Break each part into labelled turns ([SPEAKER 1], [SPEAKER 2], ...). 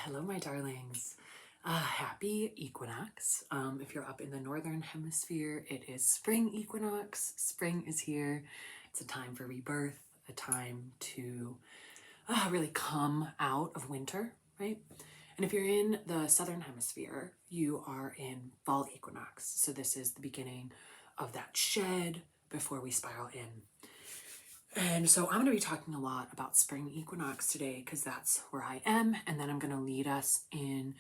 [SPEAKER 1] Hello, my darlings. Happy equinox. If you're up in the northern hemisphere, it is spring equinox. Spring is here. It's a time for rebirth, a time to really come out of winter, right? And if you're in the southern hemisphere, you are in fall equinox. So this is the beginning of that shed before we spiral in. And so I'm going to be talking a lot about spring equinox today because that's where I am. And then I'm going to lead us in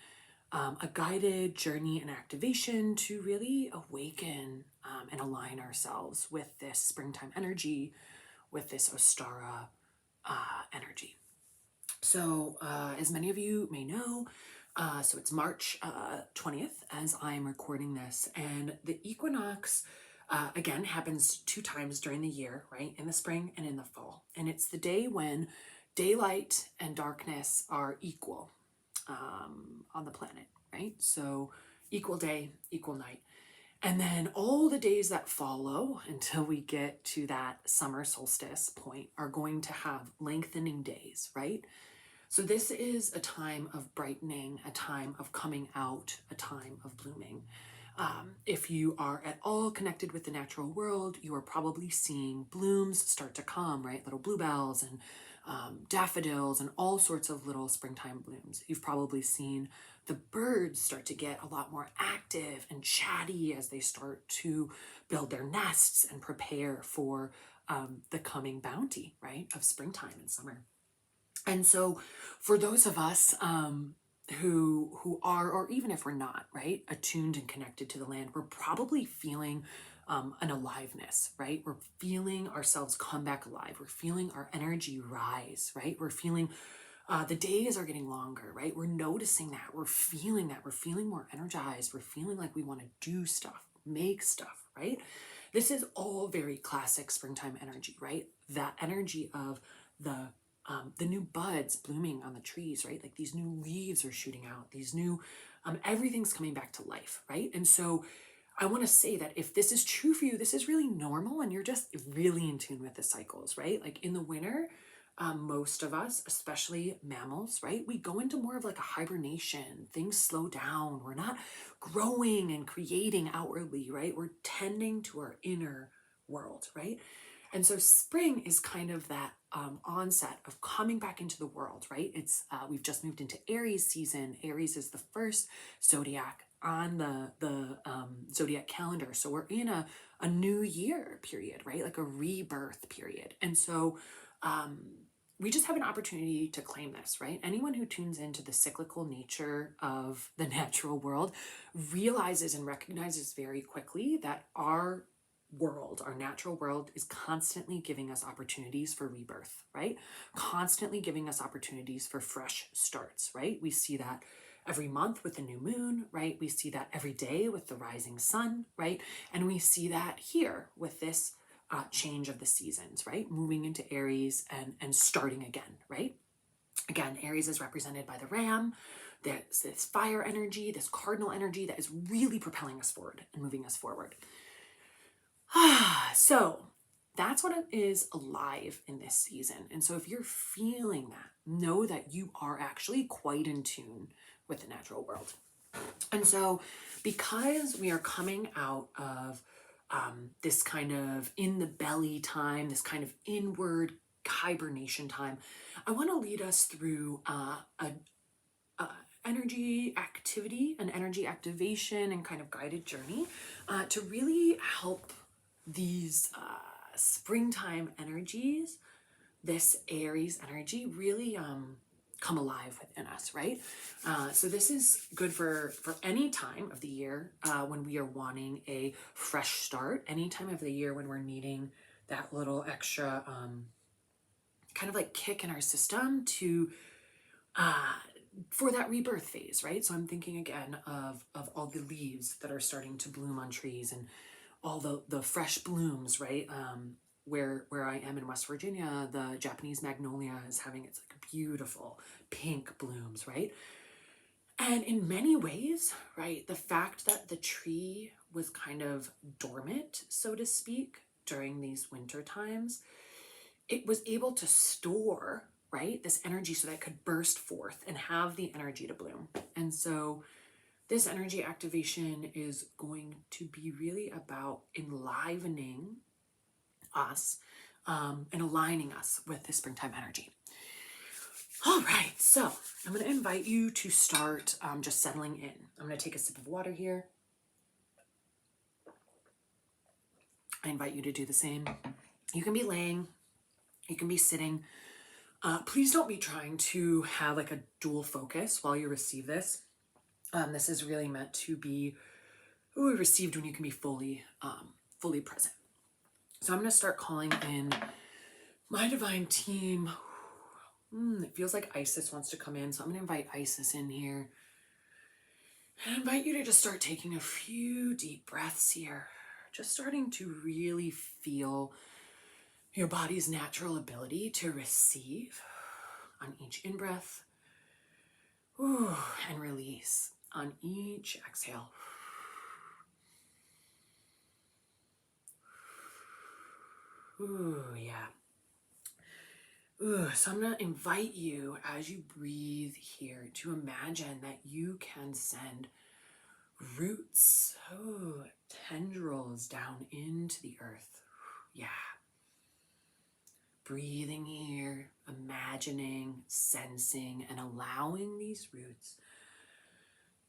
[SPEAKER 1] a guided journey and activation to really awaken and align ourselves with this springtime energy, with this Ostara energy. So as many of you may know, so it's March 20th as I'm recording this, and the equinox again happens 2 times during the year, right? In the spring and in the fall. And it's the day when daylight and darkness are equal on the planet, right? So equal day, equal night. And then all the days that follow until we get to that summer solstice point are going to have lengthening days, right? So this is a time of brightening, a time of coming out, a time of blooming. If you are at all connected with the natural world, you are probably seeing blooms start to come, right? Little bluebells and daffodils and all sorts of little springtime blooms. You've probably seen the birds start to get a lot more active and chatty as they start to build their nests and prepare for the coming bounty, right, of springtime and summer. And so for those of us who are, or even if we're not, right, attuned and connected to the land, we're probably feeling an aliveness, right? We're feeling ourselves come back alive. We're feeling our energy rise, right? We're feeling the days are getting longer, right? We're noticing that. We're feeling that. We're feeling more energized. We're feeling like we want to do stuff, make stuff, right? This is all very classic springtime energy, right? That energy of the new buds blooming on the trees, right? Like these new leaves are shooting out, these new, everything's coming back to life, right? And so I want to say that if this is true for you, this is really normal and you're just really in tune with the cycles, right? Like in the winter, most of us, especially mammals, right? We go into more of like a hibernation. Things slow down. We're not growing and creating outwardly, right? We're tending to our inner world, right? And so spring is kind of that onset of coming back into the world, right? It's we've just moved into Aries season. Aries is the first zodiac on the zodiac calendar. So we're in a new year period, right? Like a rebirth period. And so we just have an opportunity to claim this, right? Anyone who tunes into the cyclical nature of the natural world realizes and recognizes very quickly that our world, our natural world, is constantly giving us opportunities for rebirth, right? Constantly giving us opportunities for fresh starts, right? We see that every month with the new moon, right? We see that every day with the rising sun, right? And we see that here with this change of the seasons, right? Moving into Aries and starting again, right? Again, Aries is represented by the ram. There's this fire energy, this cardinal energy that is really propelling us forward and moving us forward. So that's what it is alive in this season. And so if you're feeling that, know that you are actually quite in tune with the natural world. And so because we are coming out of this kind of in the belly time, this kind of inward hibernation time, I want to lead us through energy activity, an energy activation and kind of guided journey to really help these springtime energies, this Aries energy, really come alive within us, right? So this is good for any time of the year when we are wanting a fresh start, any time of the year when we're needing that little extra kind of like kick in our system to for that rebirth phase, right? So I'm thinking again of all the leaves that are starting to bloom on trees and all the fresh blooms, right? Where I am in West Virginia, the Japanese magnolia is having its like beautiful pink blooms, right? And in many ways, right, the fact that the tree was kind of dormant, so to speak, during these winter times, it was able to store, right? This energy so that it could burst forth and have the energy to bloom. And so this energy activation is going to be really about enlivening us and aligning us with the springtime energy. All right, so I'm going to invite you to start just settling in. I'm going to take a sip of water here. I invite you to do the same. You can be laying, you can be sitting. Please don't be trying to have like a dual focus while you receive this. This is really meant to be received when you can be fully present. So I'm going to start calling in my divine team. It feels like Isis wants to come in, so I'm going to invite Isis in here. And I invite you to just start taking a few deep breaths here. Just starting to really feel your body's natural ability to receive on each in-breath and release on each exhale. Yeah. So I'm going to invite you as you breathe here to imagine that you can send roots, tendrils down into the earth. Yeah. Breathing here, imagining, sensing, and allowing these roots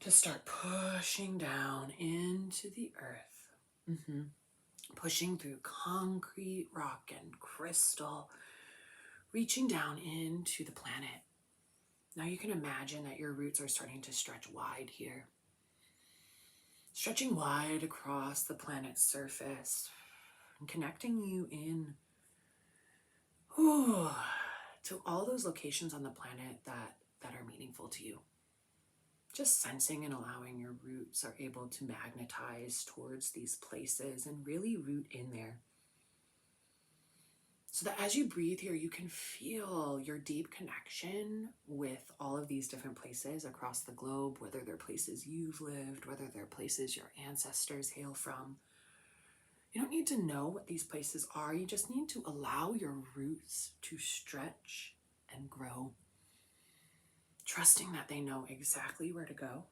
[SPEAKER 1] to start pushing down into the earth. Pushing through concrete, rock, and crystal, reaching down into the planet. Now you can imagine that your roots are starting to stretch wide here. Stretching wide across the planet's surface and connecting you in to all those locations on the planet that are meaningful to you. Just sensing and allowing your roots are able to magnetize towards these places and really root in there. So that as you breathe here, you can feel your deep connection with all of these different places across the globe, whether they're places you've lived, whether they're places your ancestors hail from. You don't need to know what these places are. You just need to allow your roots to stretch and grow, trusting that they know exactly where to go.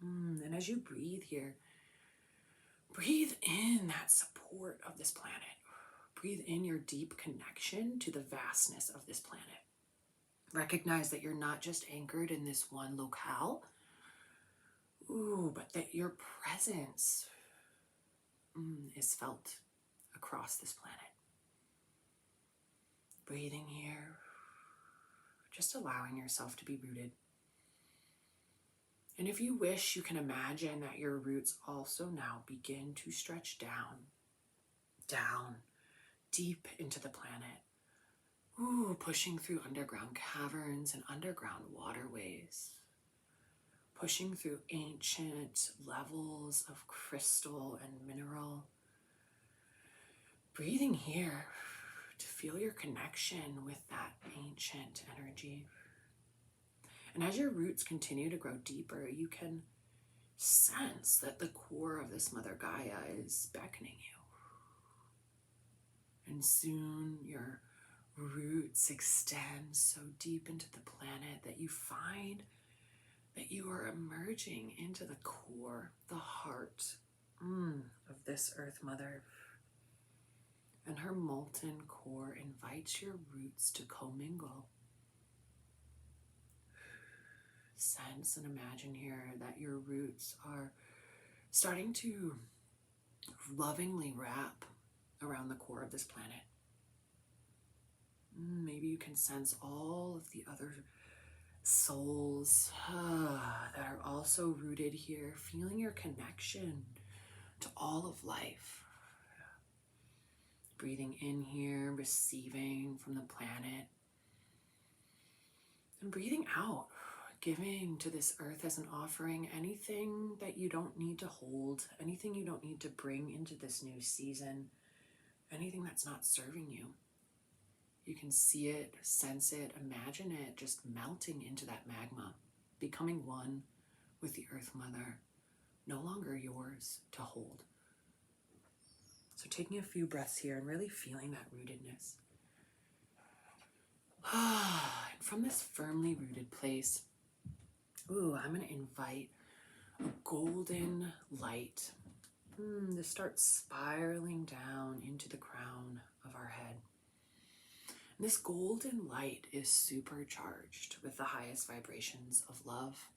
[SPEAKER 1] And as you breathe here, breathe in that support of this planet. Breathe in your deep connection to the vastness of this planet. Recognize that you're not just anchored in this one locale, but that your presence is felt across this planet. Breathing here, just allowing yourself to be rooted. And if you wish, you can imagine that your roots also now begin to stretch down, deep into the planet. Pushing through underground caverns and underground waterways. Pushing through ancient levels of crystal and mineral. Breathing here to feel your connection with that ancient energy. And as your roots continue to grow deeper, you can sense that the core of this Mother Gaia is beckoning you. And soon your roots extend so deep into the planet that you find that you are emerging into the core, the heart of this Earth Mother. And her molten core invites your roots to commingle. Sense and imagine here that your roots are starting to lovingly wrap around the core of this planet. Maybe you can sense all of the other souls that are also rooted here, feeling your connection to all of life. Breathing in here, receiving from the planet, and breathing out, giving to this earth as an offering anything that you don't need to hold, anything you don't need to bring into this new season, anything that's not serving you. You can see it, sense it, imagine it just melting into that magma, becoming one with the Earth Mother, no longer yours to hold. So taking a few breaths here and really feeling that rootedness. And from this firmly rooted place, I'm going to invite a golden light to start spiraling down into the crown of our head. And this golden light is supercharged with the highest vibrations of love,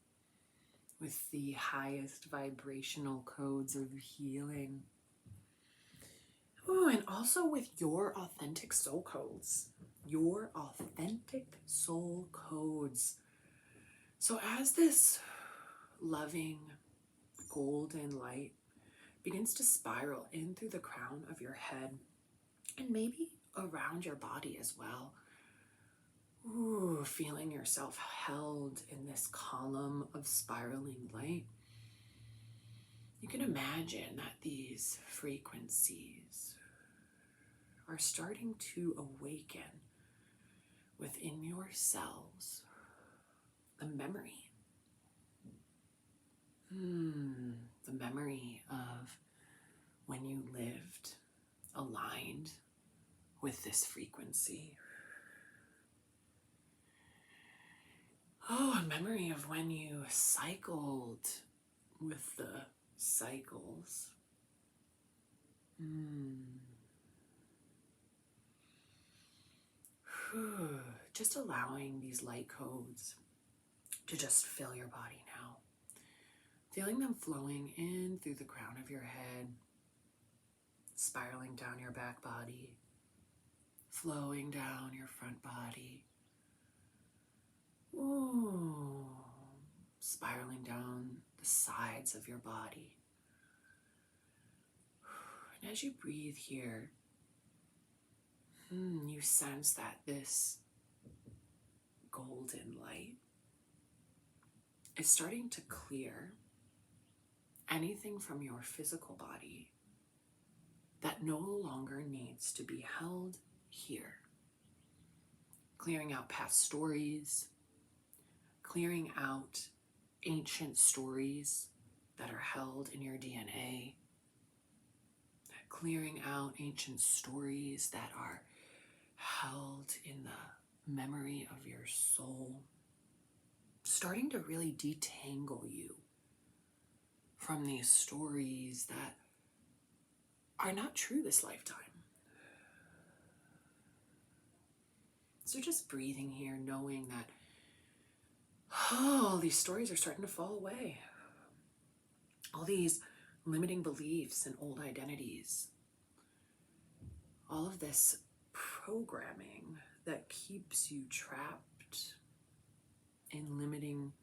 [SPEAKER 1] with the highest vibrational codes of healing. And also with your authentic soul codes. Your authentic soul codes. So as this loving golden light begins to spiral in through the crown of your head and maybe around your body as well, feeling yourself held in this column of spiraling light, you can imagine that these frequencies are starting to awaken within your cells the memory. The memory of when you lived aligned with this frequency. A memory of when you cycled with the cycles. Just allowing these light codes to just fill your body now. Feeling them flowing in through the crown of your head, spiraling down your back body, flowing down your front body. Spiraling down the sides of your body. And as you breathe here, you sense that this golden light is starting to clear anything from your physical body that no longer needs to be held here. Clearing out past stories, clearing out ancient stories that are held in your DNA, clearing out ancient stories that are held in the memory of your soul, starting to really detangle you from these stories that are not true this lifetime. So just breathing here, knowing that all these stories are starting to fall away. All these limiting beliefs and old identities. All of this programming that keeps you trapped in limiting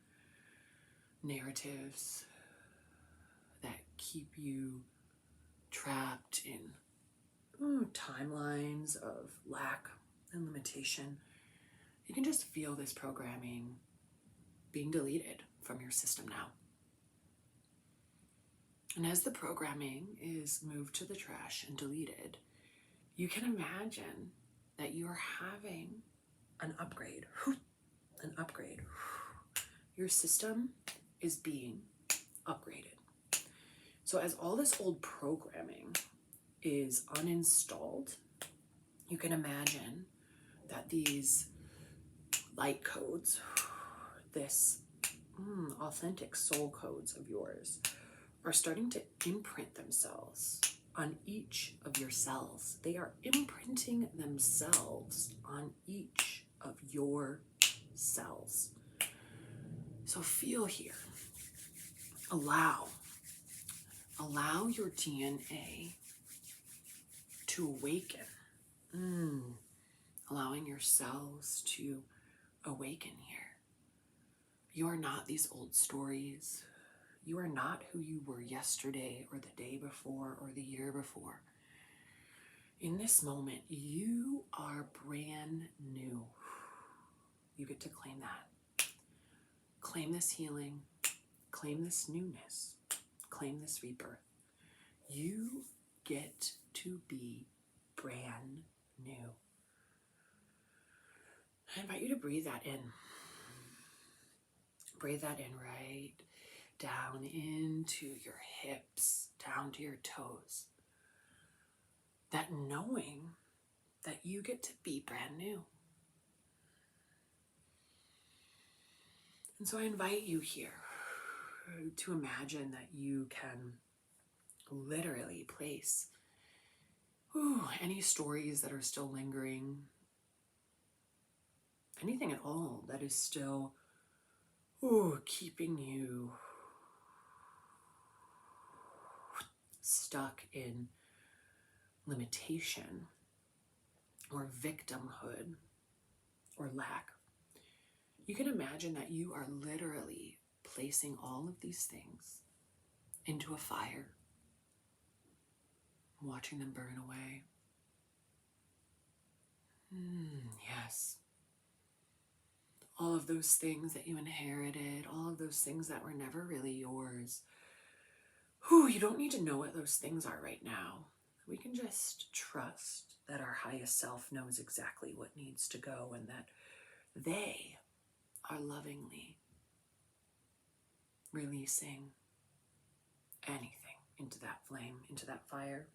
[SPEAKER 1] narratives, that keep you trapped in timelines of lack and limitation. You can just feel this programming being deleted from your system now. And as the programming is moved to the trash and deleted, you can imagine that you are having an upgrade. An upgrade. Your system is being upgraded. So as all this old programming is uninstalled, you can imagine that these light codes, this authentic soul codes of yours, are starting to imprint themselves on each of your cells. They are imprinting themselves on each of your cells. So feel here. Allow your DNA to awaken. Allowing your cells to awaken here. You are not these old stories. You are not who you were yesterday or the day before or the year before. In this moment, you are brand new. You get to claim that. Claim this healing. Claim this newness. Claim this rebirth. You get to be brand new. I invite you to breathe that in. Breathe that in right down into your hips, down to your toes. That knowing that you get to be brand new. And so I invite you here to imagine that you can literally place any stories that are still lingering, anything at all that is still keeping you stuck in limitation or victimhood or lack. You can imagine that you are literally placing all of these things into a fire, watching them burn away. Yes. All of those things that you inherited, all of those things that were never really yours. You don't need to know what those things are right now. We can just trust that our highest self knows exactly what needs to go and that they are lovingly releasing anything into that flame, into that fire.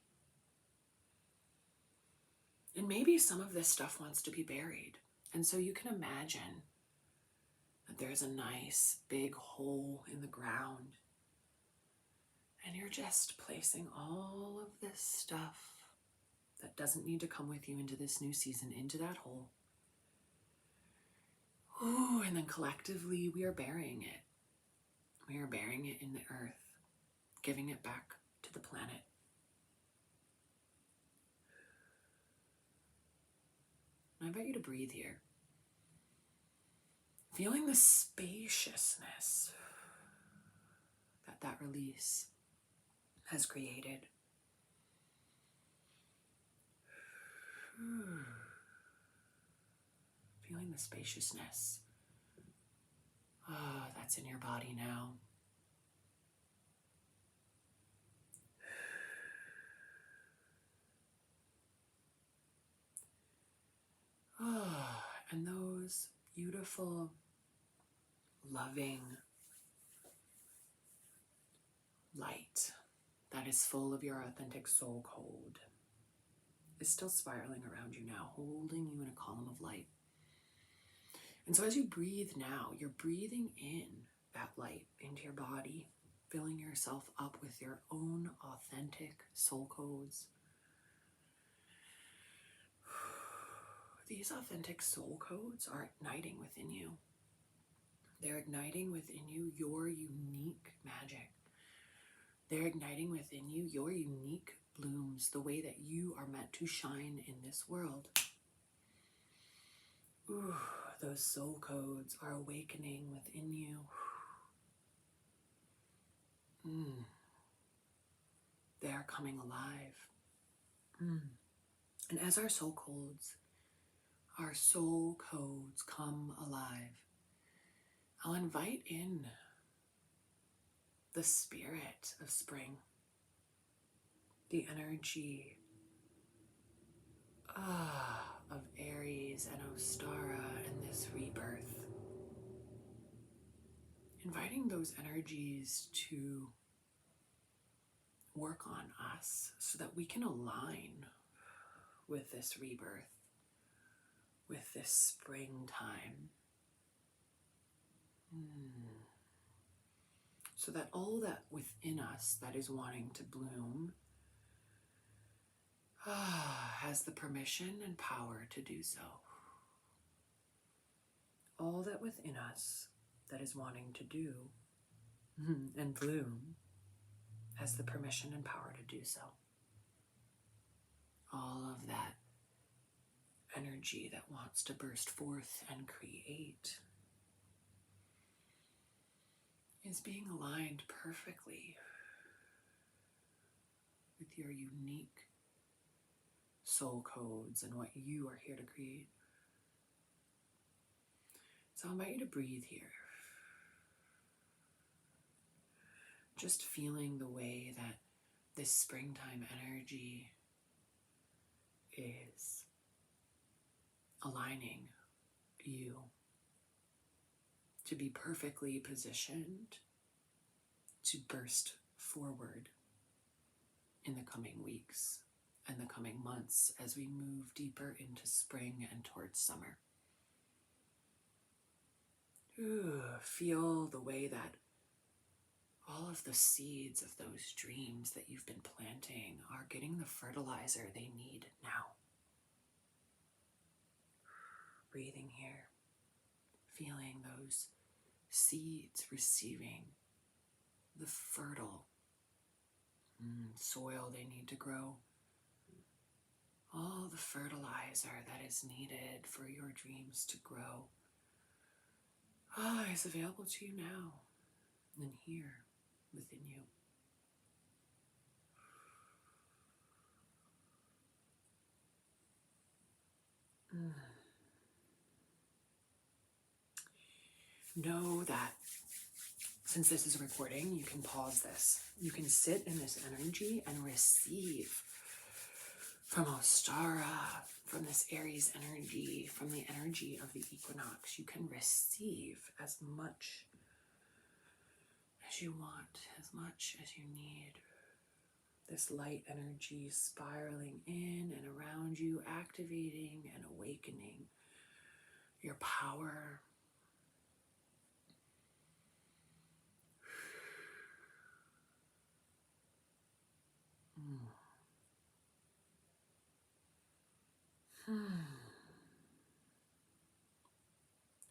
[SPEAKER 1] And maybe some of this stuff wants to be buried. And so you can imagine that there's a nice big hole in the ground. And you're just placing all of this stuff that doesn't need to come with you into this new season, into that hole. And then collectively we are burying it. We are burying it in the earth, giving it back to the planet. And I invite you to breathe here. Feeling the spaciousness that release has created. Feeling the spaciousness. That's in your body now. And those beautiful, loving light that is full of your authentic soul code is still spiraling around you now, holding you in a column of light. And so as you breathe now, you're breathing in that light into your body, filling yourself up with your own authentic soul codes. These authentic soul codes are igniting within you. They're igniting within you your unique magic. They're igniting within you your unique blooms, the way that you are meant to shine in this world. Those soul codes are awakening within you. They are coming alive. And as our soul codes come alive, I'll invite in the spirit of spring, the energy of Aries and Ostara and this rebirth. Inviting those energies to work on us so that we can align with this rebirth, with this springtime. So that all that within us that is wanting to bloom has the permission and power to do so. All that within us that is wanting to do and bloom has the permission and power to do so. All of that energy that wants to burst forth and create is being aligned perfectly with your unique soul codes and what you are here to create. So I invite you to breathe here. Just feeling the way that this springtime energy is aligning you to be perfectly positioned to burst forward in the coming weeks and the coming months as we move deeper into spring and towards summer. Feel the way that all of the seeds of those dreams that you've been planting are getting the fertilizer they need now. Breathing here, feeling those seeds receiving the fertile soil they need to grow. All the fertilizer that is needed for your dreams to grow is available to you now and here within you. Know that since this is a recording, you can pause this. You can sit in this energy and receive from Ostara, from this Aries energy, from the energy of the equinox. You can receive as much as you want, as much as you need. This light energy spiraling in and around you, activating and awakening your power.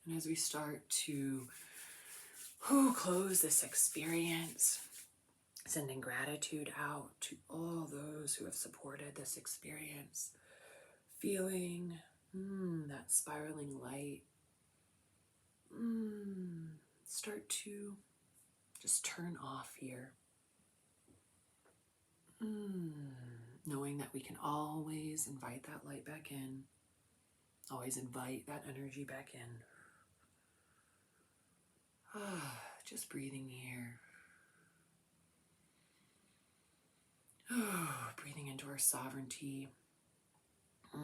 [SPEAKER 1] And as we start to close this experience, sending gratitude out to all those who have supported this experience, feeling that spiraling light, start to just turn off here. Knowing that we can always invite that light back in, always invite that energy back in. Just breathing here. Breathing into our sovereignty. We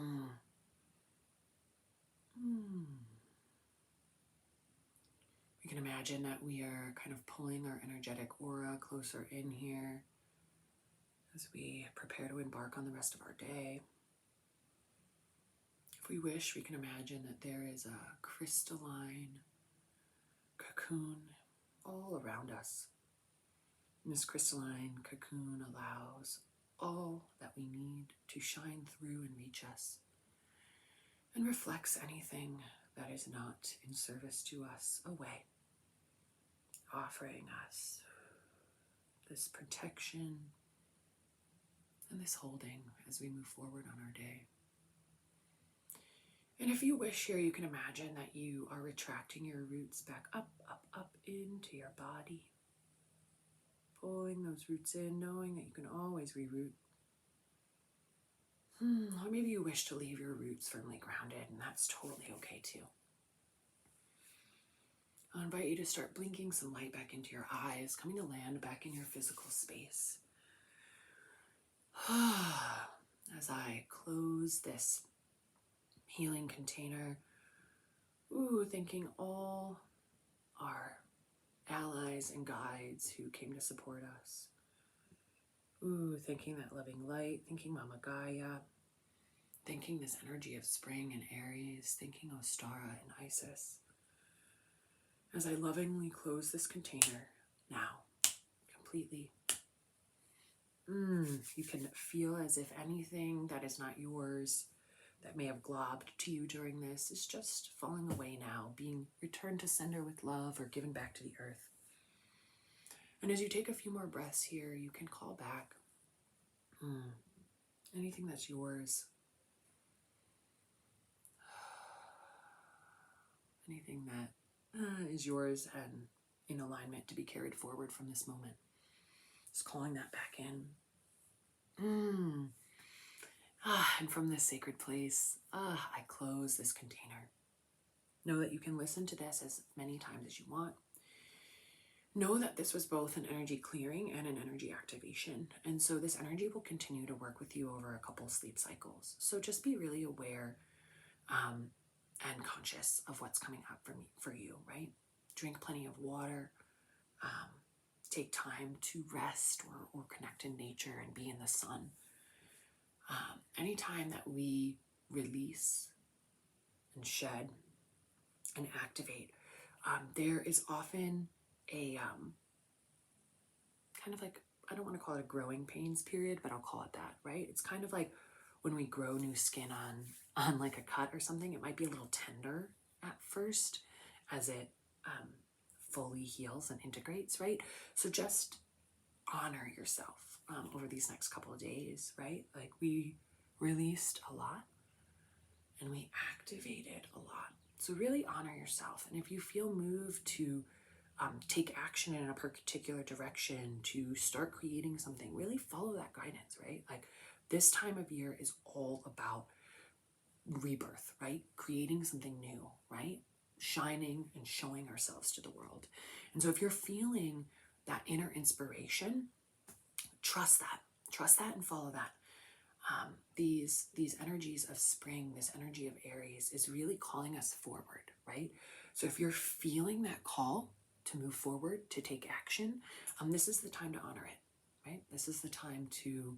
[SPEAKER 1] can imagine that we are kind of pulling our energetic aura closer in here as we prepare to embark on the rest of our day. If we wish, we can imagine that there is a crystalline cocoon all around us. And this crystalline cocoon allows all that we need to shine through and reach us, and reflects anything that is not in service to us away, offering us this protection and this holding as we move forward on our day. And if you wish here, you can imagine that you are retracting your roots back up, up, up into your body. Pulling those roots in, knowing that you can always reroot. Or maybe you wish to leave your roots firmly grounded, and that's totally okay too. I'll invite you to start blinking some light back into your eyes, coming to land back in your physical space. As I close this healing container, thanking all our allies and guides who came to support us. Thanking that loving light, thanking Mama Gaia, thanking this energy of spring and Aries, thanking Ostara and Isis. As I lovingly close this container now, completely, you can feel as if anything that is not yours, that may have globbed to you during this, is just falling away now, being returned to sender with love or given back to the earth. And as you take a few more breaths here, you can call back anything that's yours, anything that is yours and in alignment to be carried forward from this moment. Just calling that back in. And from this sacred place, I close this container. Know that you can listen to this as many times as you want. Know that this was both an energy clearing and an energy activation. And so this energy will continue to work with you over a couple sleep cycles. So just be really aware and conscious of what's coming up for you, right? Drink plenty of water. Take time to rest or connect in nature and be in the sun. Anytime that we release and shed and activate there is often a kind of like, I don't want to call it a growing pains period, but I'll call it that, right? It's kind of like when we grow new skin on like a cut or something. It might be a little tender at first as it fully heals and integrates, right? So just honor yourself over these next couple of days, right? Like, we released a lot and we activated a lot. So really honor yourself. And if you feel moved to take action in a particular direction, to start creating something, really follow that guidance, right? Like, this time of year is all about rebirth, right? Creating something new, right? Shining and showing ourselves to the world. And so if you're feeling that inner inspiration, trust that and follow that. These energies of spring, this energy of Aries is really calling us forward, right? So if you're feeling that call to move forward, to take action, this is the time to honor it, right? This is the time to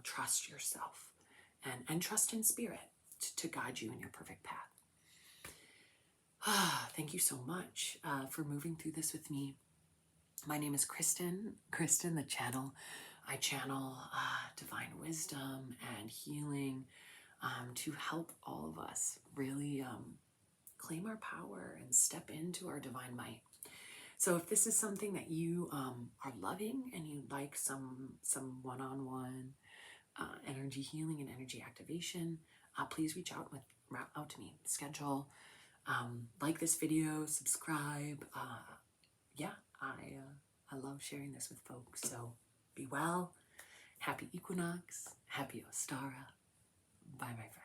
[SPEAKER 1] trust yourself and trust in spirit to guide you in your perfect path. Thank you so much for moving through this with me. My name is Kristen, the channel. I channel divine wisdom and healing to help all of us really claim our power and step into our divine might. So if this is something that you are loving and you'd like some one-on-one energy healing and energy activation, please reach out to me. Schedule, like this video, subscribe. Yeah, I love sharing this with folks. So be well. Happy Equinox. Happy Ostara. Bye, my friends.